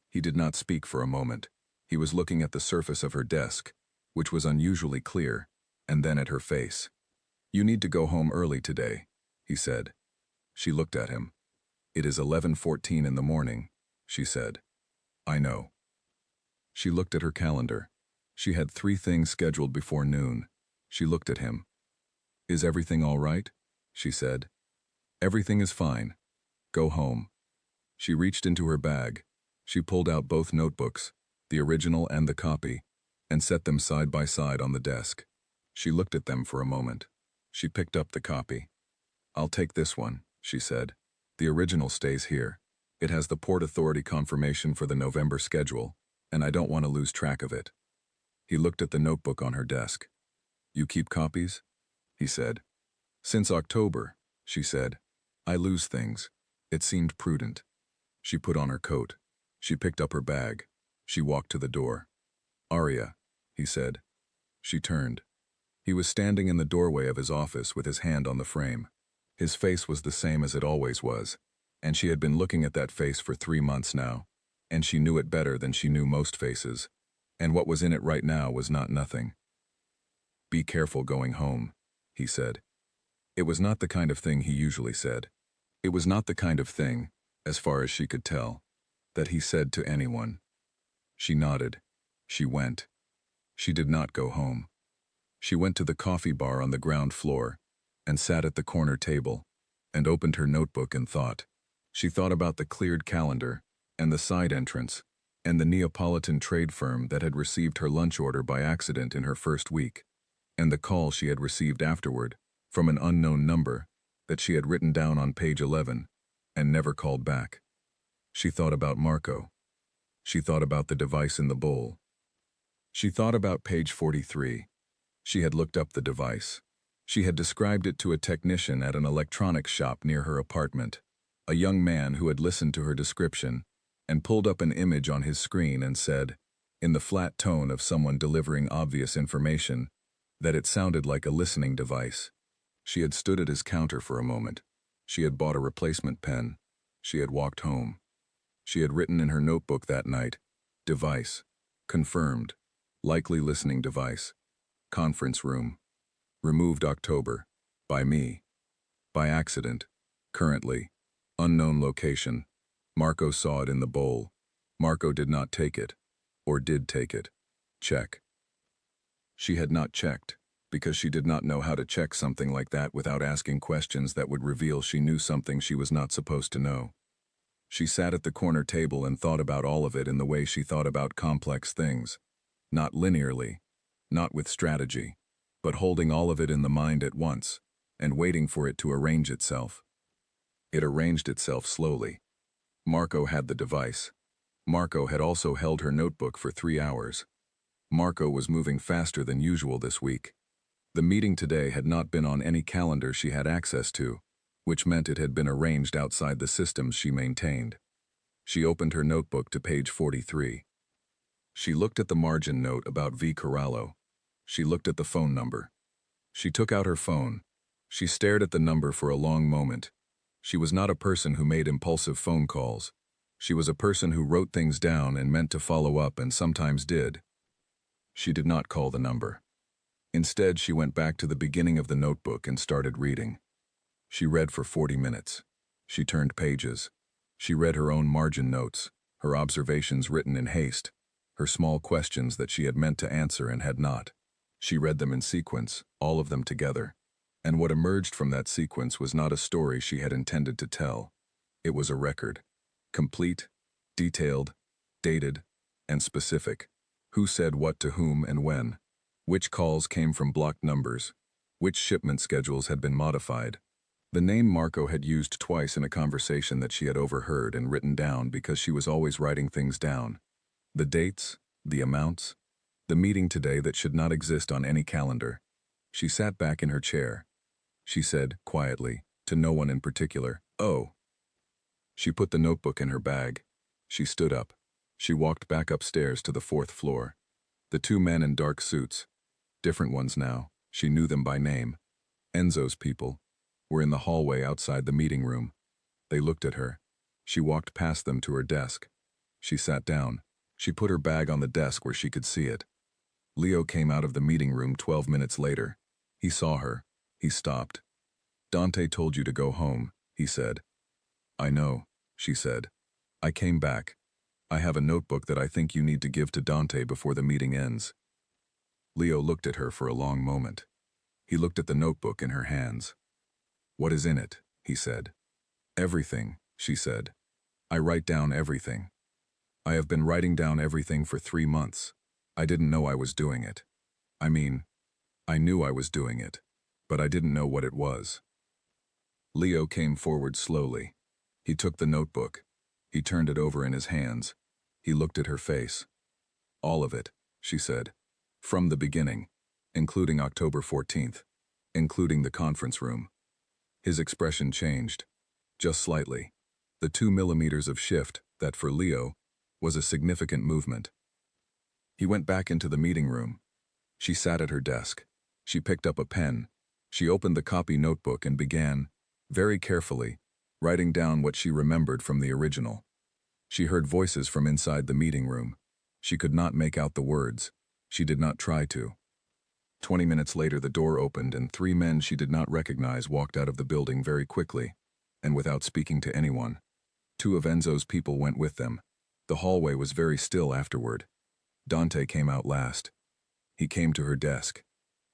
He did not speak for a moment. He was looking at the surface of her desk, which was unusually clear, and then at her face. "You need to go home early today," he said. She looked at him. "It is 11:14 in the morning," she said. "I know." She looked at her calendar. She had 3 things scheduled before noon. She looked at him. "Is everything all right?" she said. "Everything is fine. Go home." She reached into her bag. She pulled out both notebooks, the original and the copy, and set them side by side on the desk. She looked at them for a moment. She picked up the copy. "I'll take this one," she said. "The original stays here. It has the Port Authority confirmation for the November schedule, and I don't want to lose track of it." He looked at the notebook on her desk. "You keep copies?" he said. "Since October," she said. "I lose things." It seemed prudent. She put on her coat. She picked up her bag. She walked to the door. "Aria," he said. She turned. He was standing in the doorway of his office with his hand on the frame. His face was the same as it always was, and she had been looking at that face for 3 months now, and she knew it better than she knew most faces, and what was in it right now was not nothing. "Be careful going home," he said. It was not the kind of thing he usually said. It was not the kind of thing, as far as she could tell, that he said to anyone. She nodded. She went. She did not go home. She went to the coffee bar on the ground floor and sat at the corner table and opened her notebook and thought. She thought about the cleared calendar and the side entrance and the Neapolitan trade firm that had received her lunch order by accident in her first week, and the call she had received afterward from an unknown number that she had written down on page 11 and never called back. She thought about Marco. She thought about the device in the bowl. She thought about page 43. She had looked up the device. She had described it to a technician at an electronics shop near her apartment, a young man who had listened to her description and pulled up an image on his screen and said, in the flat tone of someone delivering obvious information, that it sounded like a listening device. She had stood at his counter for a moment. She had bought a replacement pen. She had walked home. She had written in her notebook that night, "Device. Confirmed. Likely listening device. Conference room. Removed October. By me. By accident. Currently. Unknown location. Marco saw it in the bowl. Marco did not take it. Or did take it. Check." She had not checked, because she did not know how to check something like that without asking questions that would reveal she knew something she was not supposed to know. She sat at the corner table and thought about all of it in the way she thought about complex things. Not linearly, not with strategy, but holding all of it in the mind at once, and waiting for it to arrange itself. It arranged itself slowly. Marco had the device. Marco had also held her notebook for 3 hours. Marco was moving faster than usual this week. The meeting today had not been on any calendar she had access to, which meant it had been arranged outside the systems she maintained. She opened her notebook to page 43. She looked at the margin note about V. Corallo. She looked at the phone number. She took out her phone. She stared at the number for a long moment. She was not a person who made impulsive phone calls. She was a person who wrote things down and meant to follow up and sometimes did. She did not call the number. Instead, she went back to the beginning of the notebook and started reading. She read for 40 minutes. She turned pages. She read her own margin notes, her observations written in haste, her small questions that she had meant to answer and had not. She read them in sequence, all of them together. And what emerged from that sequence was not a story she had intended to tell. It was a record. Complete, detailed, dated, and specific. Who said what to whom and when? Which calls came from blocked numbers? Which shipment schedules had been modified? The name Marco had used twice in a conversation that she had overheard and written down because she was always writing things down. The dates, the amounts, the meeting today that should not exist on any calendar. She sat back in her chair. She said, quietly, to no one in particular, "Oh." She put the notebook in her bag. She stood up. She walked back upstairs to the 4th floor. The two men in dark suits, different ones now, she knew them by name, Enzo's people, were in the hallway outside the meeting room. They looked at her. She walked past them to her desk. She sat down. She put her bag on the desk where she could see it. Leo came out of the meeting room 12 minutes later. He saw her. He stopped. "Dante told you to go home," he said. "I know," she said. "I came back. I have a notebook that I think you need to give to Dante before the meeting ends." Leo looked at her for a long moment. He looked at the notebook in her hands. "What is in it?" he said. "Everything," she said. "I write down everything. I have been writing down everything for 3 months. I didn't know I was doing it. I mean, I knew I was doing it, but I didn't know what it was." Leo came forward slowly. He took the notebook. He turned it over in his hands. He looked at her face. "All of it," she said. "From the beginning, including October 14th, including the conference room." His expression changed, just slightly. The 2 millimeters of shift that, for Leo, was a significant movement. He went back into the meeting room. She sat at her desk. She picked up a pen. She opened the copy notebook and began, very carefully, writing down what she remembered from the original. She heard voices from inside the meeting room. She could not make out the words. She did not try to. 20 minutes later, the door opened and 3 men she did not recognize walked out of the building very quickly, and without speaking to anyone. 2 of Enzo's people went with them. The hallway was very still afterward. Dante came out last. He came to her desk.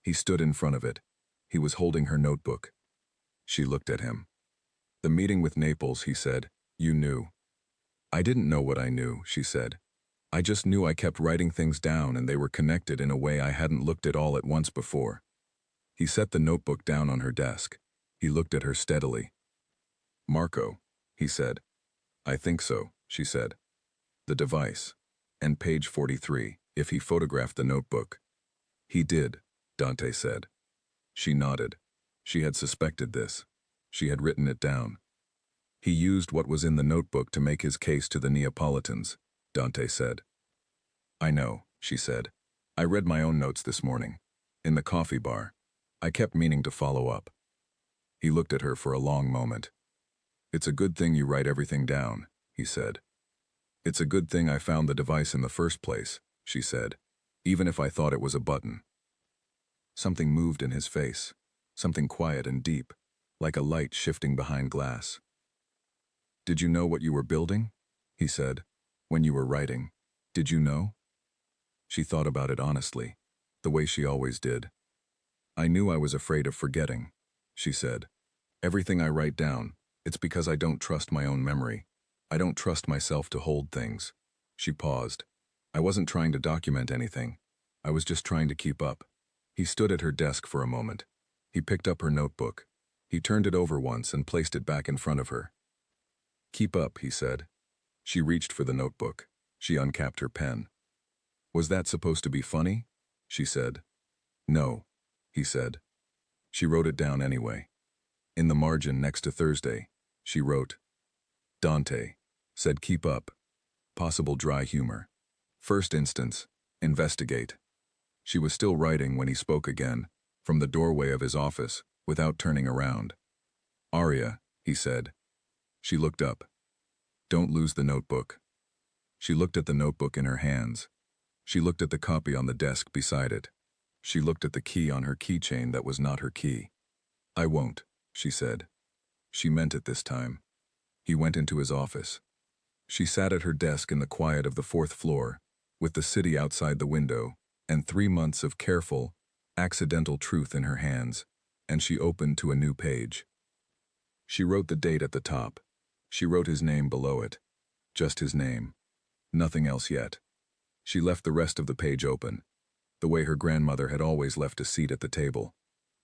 He stood in front of it. He was holding her notebook. She looked at him. "The meeting with Naples," he said. "You knew." "I didn't know what I knew," she said. "I just knew I kept writing things down and they were connected in a way I hadn't looked at all at once before." He set the notebook down on her desk. He looked at her steadily. "Marco," he said. "I think so," she said. "The device. And page 43, if he photographed the notebook." "He did," Dante said. She nodded. She had suspected this. She had written it down. "He used what was in the notebook to make his case to the Neapolitans," Dante said. "I know," she said. "I read my own notes this morning. In the coffee bar. I kept meaning to follow up." He looked at her for a long moment. "It's a good thing you write everything down," he said. "It's a good thing I found the device in the first place," she said, "even if I thought it was a button." Something moved in his face, something quiet and deep, like a light shifting behind glass. "Did you know what you were building?" he said. "When you were writing, did you know?" She thought about it honestly, the way she always did. "I knew I was afraid of forgetting," she said. "Everything I write down, it's because I don't trust my own memory. I don't trust myself to hold things." She paused. "I wasn't trying to document anything. I was just trying to keep up." He stood at her desk for a moment. He picked up her notebook. He turned it over once and placed it back in front of her. "Keep up," he said. She reached for the notebook. She uncapped her pen. "Was that supposed to be funny?" she said. "No. he said. She wrote it down anyway. In the margin next to Thursday, she wrote, Dante said keep up. Possible dry humor. First instance, investigate. She was still writing when he spoke again, from the doorway of his office, without turning around. Arya, he said. She looked up. Don't lose the notebook. She looked at the notebook in her hands. She looked at the copy on the desk beside it. She looked at the key on her keychain that was not her key. I won't, she said. She meant it this time. He went into his office. She sat at her desk in the quiet of the 4th floor, with the city outside the window, and 3 months of careful, accidental truth in her hands, and she opened to a new page. She wrote the date at the top. She wrote his name below it. Just his name. Nothing else yet. She left the rest of the page open, the way her grandmother had always left a seat at the table,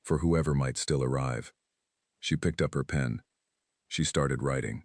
for whoever might still arrive. She picked up her pen. She started writing.